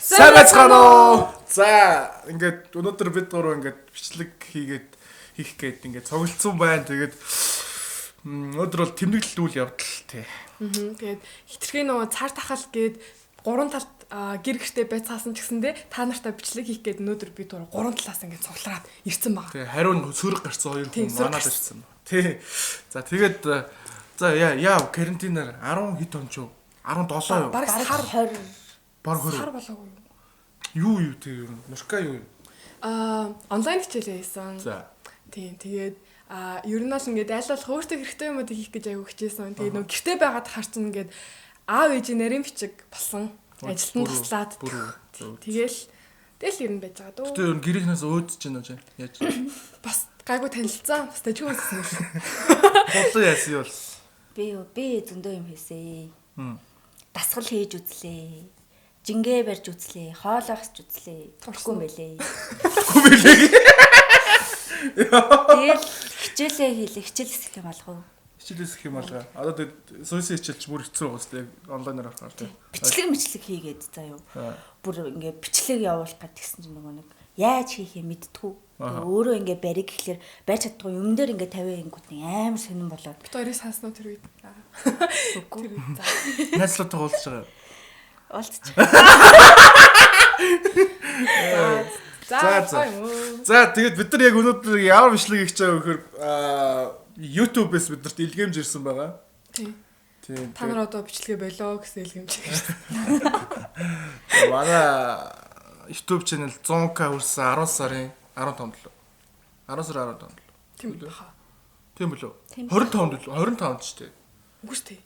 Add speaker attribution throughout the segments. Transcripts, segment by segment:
Speaker 1: Сайн байцгаана уу? За, ингээд өнөөдөр бид гурав ингээд бичлэг хийх гээд ингээд цогцолцсон байна. Тэгээд өнөөдөр бол тэмдэглэл үйл явдал тий.
Speaker 2: Тэгээд хитрхийн нөгөө цаар тахал гээд гурван талд гэр гэртээ байцаасан ч гэсэндээ та нартай бичлэг хийх гээд өнөөдөр бид гурван талаас ингээд цуглараад ирсэн байгаа.
Speaker 1: Тий, хариу сөрөг гарцсан хоёр хүн манад ирсэн ба. Тий. За тэгээд яа карантинаар 10 хэд он ч юу? 17 юу?
Speaker 2: Бараг сар 20.
Speaker 1: Баг 20.
Speaker 2: Сар болоогүй.
Speaker 1: Юу тий юу? Нурка юу?
Speaker 2: Онлайн хичээлээ хийсэн.
Speaker 1: За.
Speaker 2: Тийм тэгээд ер нь бол ингээд айл болох өөртөө хэрэгтэй юмудыг хийх гэж аягүй хичээсэн. Тэгээд нөгөө гэртээ байгаад харчин ингээд аав ээжийн нарийн бичиг болсон. Ажилтан туслаад. Тэгэл ер нь байж байгаа дөө.
Speaker 1: Тэр ер нь гэрийнхнээс өөдөж байна уу яаж?
Speaker 2: Бас гайгүй танилцсан. Бас тажиг үзсэн юм шиг.
Speaker 1: Бодлоо яасан юу?
Speaker 3: Би зөндөө юм хийсэн. Дасгал хийж үзлээ. Жингээ барьж үзлээ. Хоолоогч үзлээ. Турхгүй юм байлээ. Тэгэл хичээлээ хийх юм алга.
Speaker 1: Хичээлээс их юм алга. Одоо тэгээд суусын хичээлч бүр хэцүү байгаа зү онлайнаар авахаар тийм.
Speaker 3: Бичлэг хийгээд заа юу. Бүр ингээ бичлэг явуулах гэдгсэн чинь нөгөө нэг яаж хийхээ мэдтгүү. Өөрөө ингээ бариг гэхлээр байж чаддгүй юм дээр ингээ 50 ингүүд нэг амар сонирн болоод.
Speaker 2: Бид хоёрыг санснаа тэр үед.
Speaker 3: Үгүй.
Speaker 1: Найзлуутай уулзж байгаа.
Speaker 3: Олдчих.
Speaker 1: За тэгээд бид нар яг өнөөдөр ямар бичлэг хийж байгаа вэ гэхээр YouTube-ээс бидэрт илгээмж ирсэн байгаа.
Speaker 2: Тийм.
Speaker 1: Тийм.
Speaker 2: Та нар одоо бичлэгээ болоо гэсэн илгээмж ирсэн.
Speaker 1: Манай YouTube channel 100k хүрсэн 10 сарын 15 лөө. 10 сарын 15 лөө.
Speaker 2: Тийм баха.
Speaker 1: Тийм болов. 25 лөө. 25 ч тий.
Speaker 2: Үгүй шүү дээ.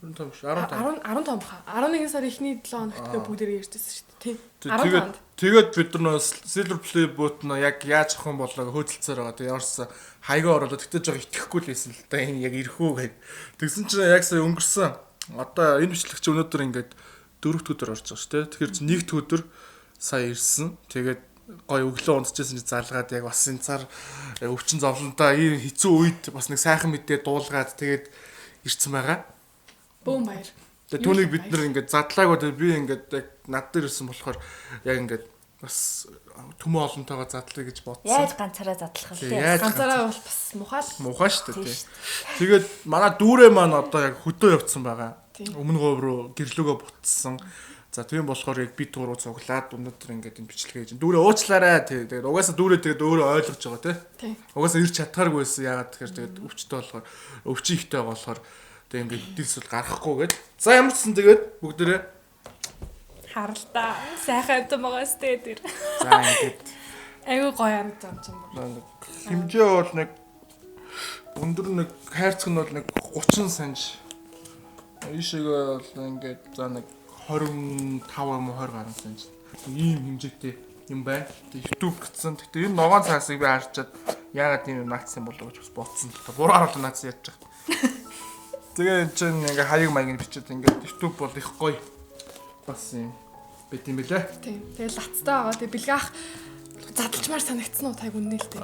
Speaker 1: 25 ш 15.
Speaker 2: 15 баха. 11 сарын эхний 7 хоногт бүгдээрээ ярьжсэн шүү дээ. Тийм.
Speaker 1: Тэгээд бид нар Silver Play bot нь яг яаж авах юм болоо хөөцөлцөөр байгаа. Тэгээд ямарсан хайгаа оруулаад тэгтээ жоо итгэхгүй л байсан л да. Энэ яг ирэх үү гэд. Тэгсэн чинь яг сая өнгөрсөн. Одоо энэ бичлэг чи өнөөдөр ингээд 4-р өдөр орж байгаа шүү дээ. Тэгэхээр чи 1-р өдөр сая ирсэн. Тэгээд гой өглөө унтчихсан чи залгаад яг бас энэ цар өвчин зовлонтой ийм хэцүү үед бас нэг сайхан мэдээ дуулгаад тэгээд ирсэн байгаа.
Speaker 2: Бөөм баяр.
Speaker 1: Тэгээ түүнийг бид нар ингээд задлаагүй тэгээ би ингээд яг над дээр ирсэн болохоор яг ингээд бас төмөө олонтойгоо задлаа гэж бодсон.
Speaker 3: Яаж ганцаараа задлах вэ?
Speaker 2: Ганцаараа бол бас мухаа
Speaker 1: шүү дээ. Тэгээд манай дүүрээ маань одоо яг хөдөө явцсан байгаа. Өмнө говь руу гэрлөөгөө бутсан. За тийм болохоор яг би тууруу цуглаад өнөөдөр ингээд энэ бичлэгээ хийж. Дүүрээ уучлаарай. Тэгээд угаасаа дүүрээ тэгээд өөрөө ойлгож байгаа тий. Угаасаа ирч чадхааргүй байсан. Яагаад тэгэхээр тэгээд өвчтэй болохоор өвчин ихтэй байгаа болохоор тэгээд ингээд дилсэл гарахгүй гээд. За ямар ч сан тэгээд бүгдээрээ
Speaker 2: харалтаа. Сайхан амт байгаа сте тэр.
Speaker 1: За ингээд
Speaker 2: айгуу гоё амт юм чинь бүр.
Speaker 1: Хэмжээ бол нэг өндөр нэг хайрцаг нь бол нэг 30 санж. Ийшээгээ бол ингээд за нэг 25 юм уу 20 гаруй санж. Ийм хэмжээтэй юм байна. YouTube гэсэн. Гэтэ энэ ногоон цаасыг би харчаад яагаад ийм юм наацсан болов гэж бас бодсон. 3 гаруй наацсан яаж байгаа. Тэгээ энэ чинь ингээ хаяг маяг бичээд ингээ YouTube бол их гоё бас юм бит юм бэлээ.
Speaker 2: Тийм. Тэгээ лацтай байгаа. Тэгээ бэлгаах задлчмаар санагдсан уу тайг үнэ л дээ.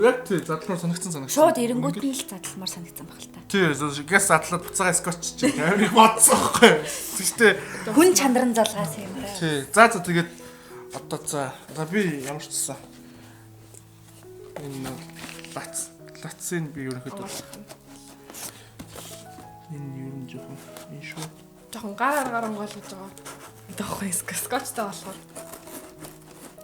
Speaker 1: Яг тий задлмаар санагдсан.
Speaker 3: Шууд эренгүүд нь л задламаар санагдсан баг л та.
Speaker 1: Тий гэс задлаад буцаага скотч чинь амар их бодсон байхгүй. Тэгтээ
Speaker 3: хүн чанарын залгаас юм байна.
Speaker 1: Тий. За тэгээд одоо за би ямар ч гэсэн энэ лацын би ерөнхийдөө энэ юу юм жоохон энэ шүү.
Speaker 2: Жоохон гар онгойлгож байгаа. Тэхгүй скотчтай болохоор.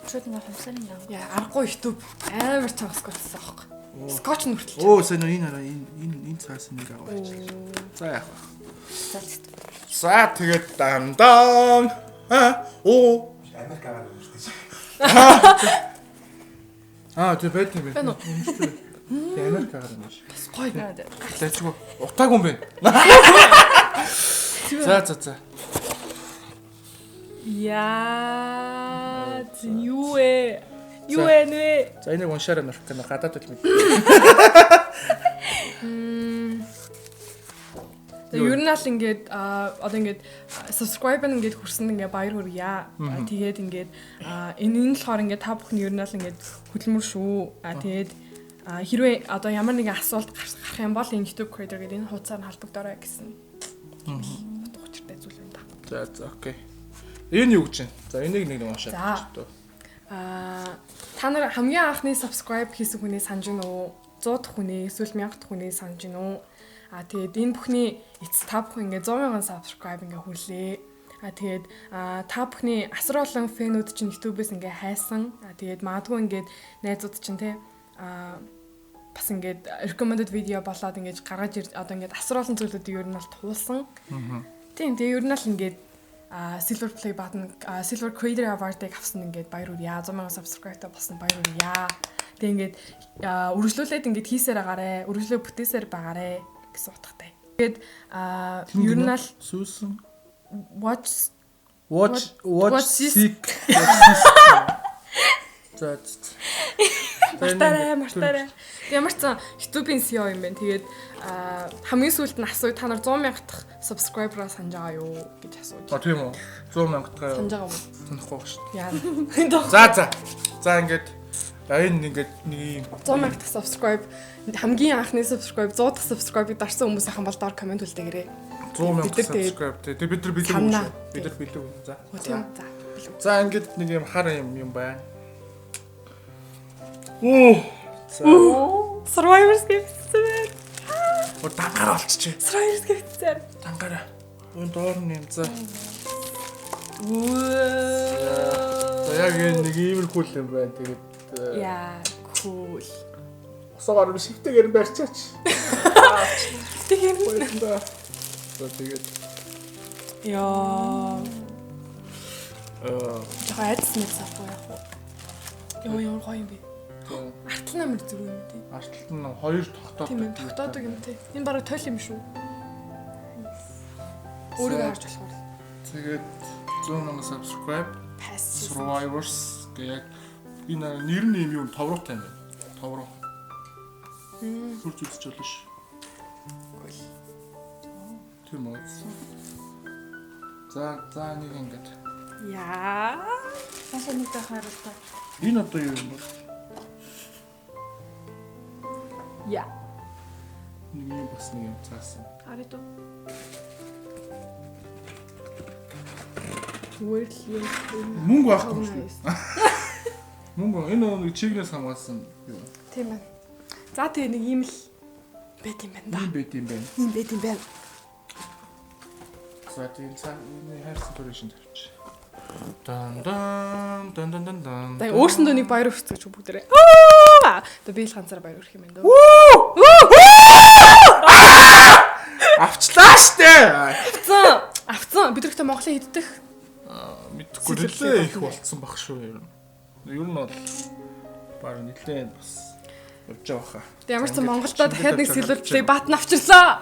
Speaker 3: Шууд нэг хамсарын юм.
Speaker 2: Яа, аргагүй YouTube амар цаа скотчсан аахгүй. Скотч нь хүртэл.
Speaker 1: Оо, сайн энэ цаас нэг аваач. За яах вэ? За тэгээд дандаа. Оо.
Speaker 4: Америк аваад үрдэж.
Speaker 1: Тэг байт юм байна. Тэг Америк аваад юм шиг.
Speaker 2: Бас гоё наад.
Speaker 1: Лайцгүй. Утаагүй юм байна. За.
Speaker 2: Яа, юу нэ?
Speaker 1: За энийг уншаарай нөх гэнэ гадаад үл мэд.
Speaker 2: Ер нь ал ингээд одоо ингээд subscribe ингээд хүрсэн ингээд баяр хүргье. Тэгээд ингээд энэ нь болохоор ингээд та бүхэн ер нь ал ингээд хөдөлмөр шүү. Тэгээд хэрвээ одоо ямар нэгэн асуулт гарах юм бол энэ YouTube creator гэдэг энэ хуудасаар халдвагдорой гэсэн. Утга учиртай зүйл юм да.
Speaker 1: За окей. Энэ юу гэж байна? За энийг нэг уншаад.
Speaker 2: За. Та нар хамгийн анхны subscribe хийсэн хүнийг санаж гин үү? 100 дахь хүнийг эсвэл 1000 дахь хүнийг санаж гин үү? Тэгээд энэ бүхний эц та бүхэн ингээ 100,000 subscribe ингээ хүрлээ. Тэгээд та бүхний асар олон фэнүүд чинь YouTube-ээс ингээ хайсан. Тэгээд магадгүй ингээ найзууд чинь те бас ингээд recommended video болоод ингээд гаргаж одоо ингээд асар олон зүйлүүдийг ер нь бол туулсан. Тийм тэгээ ер нь л ингээд Silver Play button Silver Creator Award-ыг авсан ингээд баяр хүрье. 100,000 subscribe-тай болсон баяр хүрье. Тэгээ ингээд үргэлжлүүлээд ингээд хийсээр агаарэ, үргэлжлөө бүтээсээр байгаарэ гэсэн утгатай. Тэгээд ер нь л
Speaker 1: сүүсэн
Speaker 2: watch
Speaker 1: seek. За.
Speaker 2: Мартаарай. Ямар ч сан YouTube-ийн CEO юм байна. Тэгээд хамгийн сүүлд нь асууя та нар 100,000 дахь subscriber-аа санаж байгаа юу гэж асууж.
Speaker 1: Тийм үү. 100,000 дахь
Speaker 2: санаж байгаа юм.
Speaker 1: санахгүй байна шүү дээ.
Speaker 2: Яа.
Speaker 1: За ингээд энэ ингээд нэг юм
Speaker 2: 100,000 дахь subscribe хамгийн анхны subscribe 100 дахь subscribe-ыг дарсан хүмүүс ахын бол доор комент үлдээгээрэй.
Speaker 1: 100,000 subscribe тэгээ бид нар бэлэг үү? Бид нар бэлэг үү? За.
Speaker 2: Тийм.
Speaker 1: За ингээд нэг юм хар юм байна.
Speaker 2: Survivors гэвчихсэн.
Speaker 1: Дангаар олчихъя.
Speaker 2: Survivors гэвчихсэн.
Speaker 1: Дангаараа. Өн доор нь юм за. За яг нэг иймэрхүү юм байна. Тэгээд
Speaker 2: яа, cool.
Speaker 1: Осоогоор шигтэйгээр барьчаач.
Speaker 2: Тэгээд
Speaker 1: тэгээд
Speaker 2: яа. Хайц нэг сахгүй яг. Ямар гоё юм бэ? Артал намэр зүг юм тий.
Speaker 1: Артал нь хоёр тогтоод.
Speaker 2: Тийм ээ, тогтоодог юм тий. Энэ бараг тойл юм шүү. Өөрийгөө харж болохоор.
Speaker 1: Тэгээд 100,000 subscribe Survivors гэх энэ нэр нь юм товруутай юм байна. Товруу. Хурц үзэж болно ш. Тийм үү. За нэг ингэж.
Speaker 2: Яа.
Speaker 3: Цаашаа нэг дахаар л та.
Speaker 1: Энэ одоо юу юм бэ?
Speaker 2: Яа.
Speaker 1: Нэг юм бас нэг юм цаасан.
Speaker 2: Харин тоо. Үерлийн
Speaker 1: мөнгө авахгүй шүү. Мөнгө энэ нэг чигнээс хамгаалсан юу?
Speaker 2: Тийм байна. За тэгээ нэг юм л байт юм байна да.
Speaker 1: Ийм байт юм байна.
Speaker 2: Ийм байт юм байна.
Speaker 1: За тийм энэ хайрсан төрөшин тавьчих. Дан.
Speaker 2: Тэгээ өөрсөндөө нэг баяр хүрцгэж бүгдээрээ. Тэгээ би л ганцаар баяр хүрх юм байна дөө.
Speaker 1: Авчлаа штэ.
Speaker 2: Авцсан. Бид нартай Монголын хэддэх
Speaker 1: мэдхгүй нэлээ их болцсон баг шүү ер нь. Ер нь бол баг нэлээ бас явж байгаа хаа.
Speaker 2: Тэгээ ямар ч сан Монголдо дахиад нэг Silver Play button авчирлаа.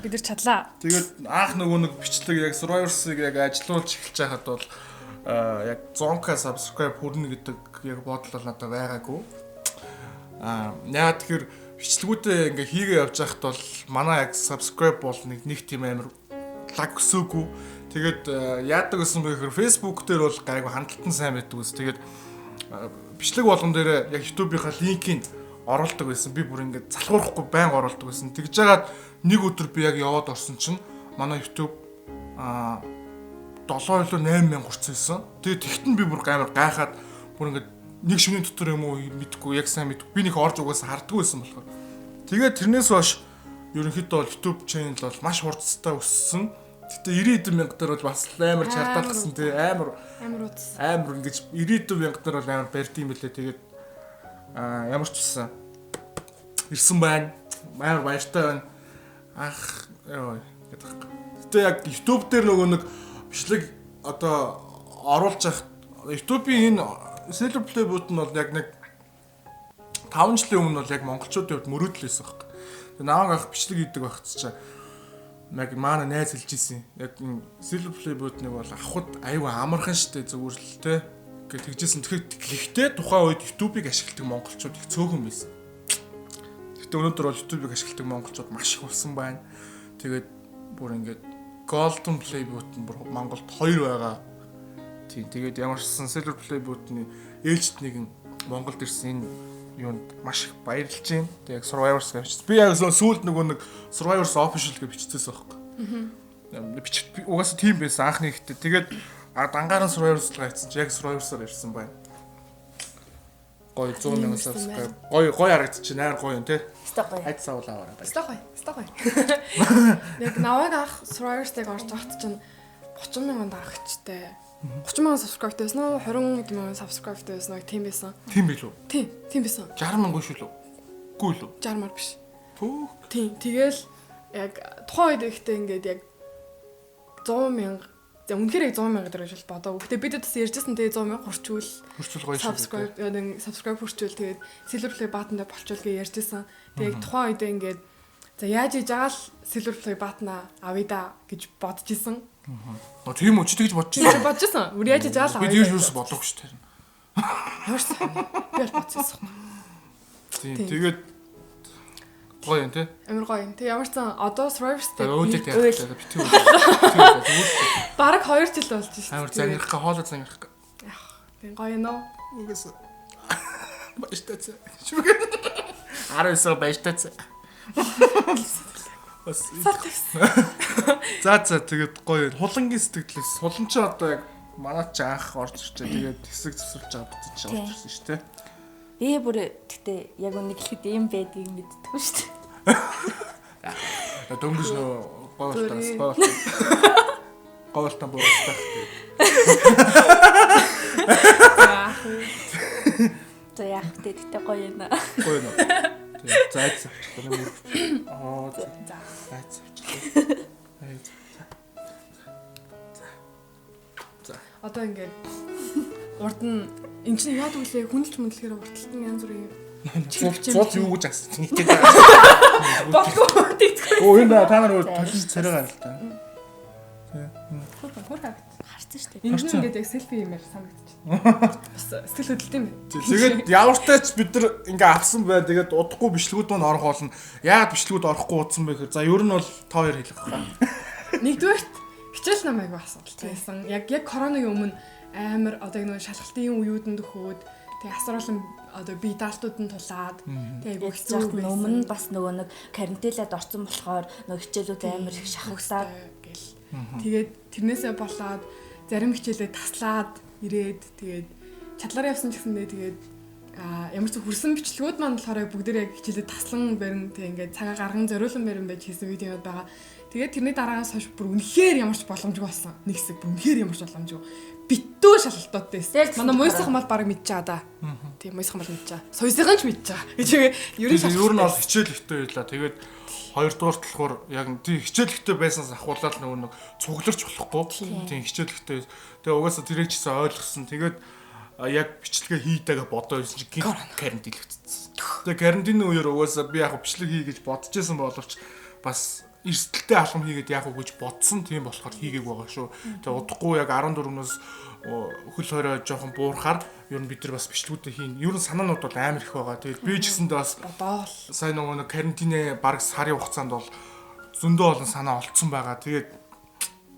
Speaker 2: Бид нар чадлаа.
Speaker 1: Тэгээд анх нөгөө нэг бичлэг яг Survivors-ыг яг ажилуулж эхэлж байхад бол яг 100k subscribe хүрнэ гэдэг яг бодол бол надад байгаагүй. Яа тэгэхээр бичлэгүүдээ ингээ хийгээ явж байхад бол манай яг subscribe бол нэг тийм амар лаг өсөөгүй. Тэгээд яадаг гэсэн бэ гэхээр Facebook дээр бол гайгүй хандлтан сайн байдаг ус. Тэгээд бичлэг болгон дээр яг YouTube-ийнхаа линкийг оруулдаг байсан. Би бүр ингээд залхуурахгүй байнга оруулдаг байсан. Тэгж жагаад нэг өдөр би яг яваад орсон чинь манай YouTube 7-8 хүрсэн байсан. Тэгээд тэгтэн би бүр амар гайхаад бүр ингээд нэг шөнийн дотор юм уу мэдгүй яг сайн мэдгүй. Би нэг орж угаасаа харддаг байсан болохоор. Тэгээд тэрнээс хойш ерөнхийдөө бол YouTube channel бол маш хурцтай өссөн. Гэтэ 90 мянга дээр бол бас амар чардаалгасан тий амар ингэж 90 мянга дээр бол амар барьд юм билээ. Тэгээд ямар ч үсэн ирсэн байна. Амар баяртай байна. Ах ёо гэдэг. Гэтэ яг YouTube дээр нөгөө нэг бичлэг одоо оруулж явах YouTube-ийн энэ Silver Play button бол яг нэг 5 жилийн өмнө бол яг монголчуудын хувьд мөрөөдөл байсан хэрэг. Тэгээ наваг ах бичлэг хийдэг багт чинь яг манай найз хэлж ийсэн. Яг Silver Play button-ыг бол авахд аюу амархан штэ зүгээр л те. Гэж тэгжсэн. Тэгэхдээ тухайн үед YouTube-ыг ашигладаг монголчууд их цөөхөн байсан. Гэтэ өнөөдөр бол YouTube-ыг ашигладаг монголчууд маш их болсон байна. Тэгээд бүр ингээд Golden Play button бүр Монголд 2 байгаа. Тийм. Тэгээд ямарчсан Silver Play button-ы ээлжид нэгэн Монголд ирсэн энэ юунд маш их баярлж байна. Тэгээд яг Survivors гэж. Би яг сүүлд нөгөө нэг Survivors official гэж биччихсэн байхгүй. Угаасаа тийм байсан анхны ихтэй. Тэгээд Дангаар нь Survivor-аар хайцсан. Яг Survivor-аар ирсэн байна. Гоё 100,000 subscribe. Гоё харагдчих. Нээр гоё юм те.
Speaker 3: Өстой гоё.
Speaker 1: Хайд савлаа аваарай.
Speaker 2: Стогой. Яг наваг ах Survivor-ыг орж байгт чинь 30,000 дагагчтай. 30,000 subscribe байсан уу? 20,000 subscribe байсан уу? Тийм байсан.
Speaker 1: Тийм билүү?
Speaker 2: Тийм байсан.
Speaker 1: 60,000 шүү лөө. Үгүй лөө.
Speaker 2: 60 биш.
Speaker 1: Түүх.
Speaker 2: Тийм. Тэгэл яг тухайн үед ихтэй ингээд яг 100,000 үнэхээр яг 100,000 дээр гэж бодоо. Гэхдээ бид бас ярьжсэн тэгээ 100,000 хүрчүүл
Speaker 1: Хүрчүүл гоё шүү.
Speaker 2: subscribe хүрчүүл тэгээд silver play button дээр болчул гэж ярьжсэн. Тэгээд тухайн үед ингээд за яаж хийж байгаа л silver play button авъя да гэж бодож исэн.
Speaker 1: Тийм үү чи тэгж бодож
Speaker 2: Тийм бодож исэн. Үр яаж хийж байгаа л
Speaker 1: бид
Speaker 2: авъя.
Speaker 1: юус бодлоогүй шүү дээ.
Speaker 2: Ямарсан. Би л бодсон.
Speaker 1: Тийм тэгээд гоё юм те.
Speaker 2: Амар гоё юм. Тэг ямарсан одоо Survivor-тэй
Speaker 1: Өөдөө тийм битүү.
Speaker 2: бараг 2 жил болж шүү.
Speaker 1: Амар зангирах га хоолой зангирах га.
Speaker 2: Тийм гоё нөө.
Speaker 1: Үгээс баштац. Шүгэн. 19 баштац. Бас За тэгээд гоё хулангийн сэтгэлээс хулан ч одоо яг манай ч анх орж ирчээ тэгээд хэсэг засварч байгаа буцаж орж ирсэн шүү дээ.
Speaker 3: Би бүр гэхдээ яг үнэ хэлэхэд юм байдгийг мэдтгүй шүү дээ.
Speaker 1: Дөнгөж нөө гоолтаас гоолтан буурсан.
Speaker 3: За яах вэ? Тэгтээ гоё юм аа.
Speaker 1: Гоё нөө. Зайц. Аа зайц.
Speaker 2: Одоо ингээд урд нь эн чинь яадаг үлээ хүндэлж мөндлэхээр урталт нь янз бүрийн
Speaker 1: Цууд юу гэж асууж нэг тийм.
Speaker 2: бодгоо тийтгэв.
Speaker 1: Оо энэ та нар толж царай гарал та.
Speaker 2: Хөр
Speaker 3: Харсан шүү дээ.
Speaker 2: энэ нь ингээд яг селфи юмэр санагдчих. Бас сэтгэл хөдлөлт юм байна.
Speaker 1: Тэгээд явартайч бид нар ингээ авсан бай. Тэгээд удахгүй бичлэгүүд маань орох болно. Яагаад бичлэгүүд орохгүй удсан бэ гэхээр за ер нь бол та хоёр хэлэх байна.
Speaker 2: Нэгдүгээрт хичээл намайг асуудал байсан. Яг коронагийн өмнө амар одоо нэг шалгалтын үеүдэнд өгөөд тэгээ асруулан одоо би даалтууд нь тулаад тэгээ айгу хэцүү байсан.
Speaker 3: Өмнө бас нөгөө нэг карантинлаад орсон болохоор нөгөө хичээлүүд амар их шахагдаад
Speaker 2: гэл. Тэгээд тэрнээсээ болоод зарим хичээлээ таслаад ирээд тэгээд чадлаараа явсан ч гэсэндээ тэгээд ямар ч хүрсэн бичлэгүүд маань болохоор бүгдээ яг хичээлээ таслан барин тэг ингээд цагаа гарган зориулсан барин байж хийсэн видеод байгаа. Тэгээд тэрний дараагаас хойш бүр үнэхээр ямар ч боломжгүй болсон. Нэг хэсэг бүр үнэхээр ямар ч боломжгүй. Битүү шалгалтуудтай байсан. Манай мойсхан бол баг мэдчихэе да. Тийм мойсхан бол мэдчихэе. Соёсынхан ч мэдчихэе. Гэж ер нь
Speaker 1: бол хичээл ихтэй байлаа. Тэгээд хоёрдугаар болохоор яг тийм хичээл ихтэй байснаас ахуулаад нөгөө нэг цугларч болохгүй. Тийм хичээл ихтэй. Тэгээ угаасаа тэрэг чийсэн ойлгосон. Тэгээд яг бичлэгээ хийдээгээ бодоо байсан чи карантин дэлгэцсэн. Тэгээ карантины үеэр угаасаа би яг бичлэг хий гэж бодож байсан боловч бас эрсдэлтэй алхам хийгээд яах вэ гэж бодсон. Тийм болохоор хийгээг байгаа шүү. Тэгээ удахгүй яг 14-нөөс хөл хорой жоохон буурахаар ер нь бид нар бас бичлэгүүдээ хийн. Ер нь санаанууд бол амар их байгаа. Тэгээд би ч гэсэндээ бас сайн нөгөө карантины баг сарын хугацаанд бол зөндөө олон санаа олцсон байгаа. Тэгээд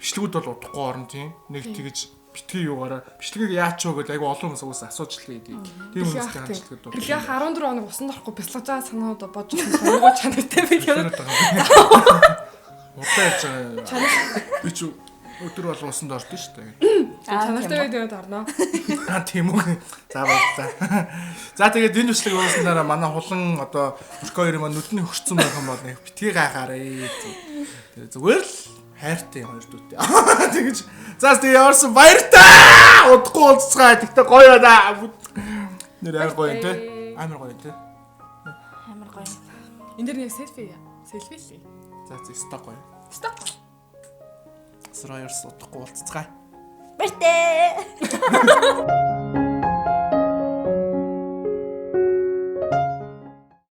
Speaker 1: бичлэгүүд бол удахгүй орно тийм. Нэг тэгэж битгий юугаараа бичлэгийг яач вэ гэдэг айгу олон хүмүүс уус асууж л гэдэг. Тийм хүмүүстэй хандлагад бол.
Speaker 2: Би 14 хоног усанд орохгүй бяцлаж байгаа санаанд бодож байгаа нөгөө чанартай би тэгээд
Speaker 1: удаа яж байгаа. Би ч өдөр бол усанд ордон шүү дээ.
Speaker 2: Чанартай тэгээд орно.
Speaker 1: Тийм үү. За баярлалаа. За тэгээд энэ бичлэг уусан дараа манай хулан одоо Мөркөөр маань нүдний хөрцөн байх юм бол нэг битгий гайхаарэ. Зүгээр л хайртай хоёр дүүтэй. Тэгэж заас тэгээ яварсан баяртай. Удахгүй уулзцгаа. Тэгтээ гоё байна. Нэр амар гоё те. Амар гоё те.
Speaker 3: амар гоё.
Speaker 2: Энд дэр нэг селфи лээ.
Speaker 1: За сток гоё.
Speaker 2: Сток.
Speaker 1: Survivor удахгүй уулзцгаа.
Speaker 3: Баяртай.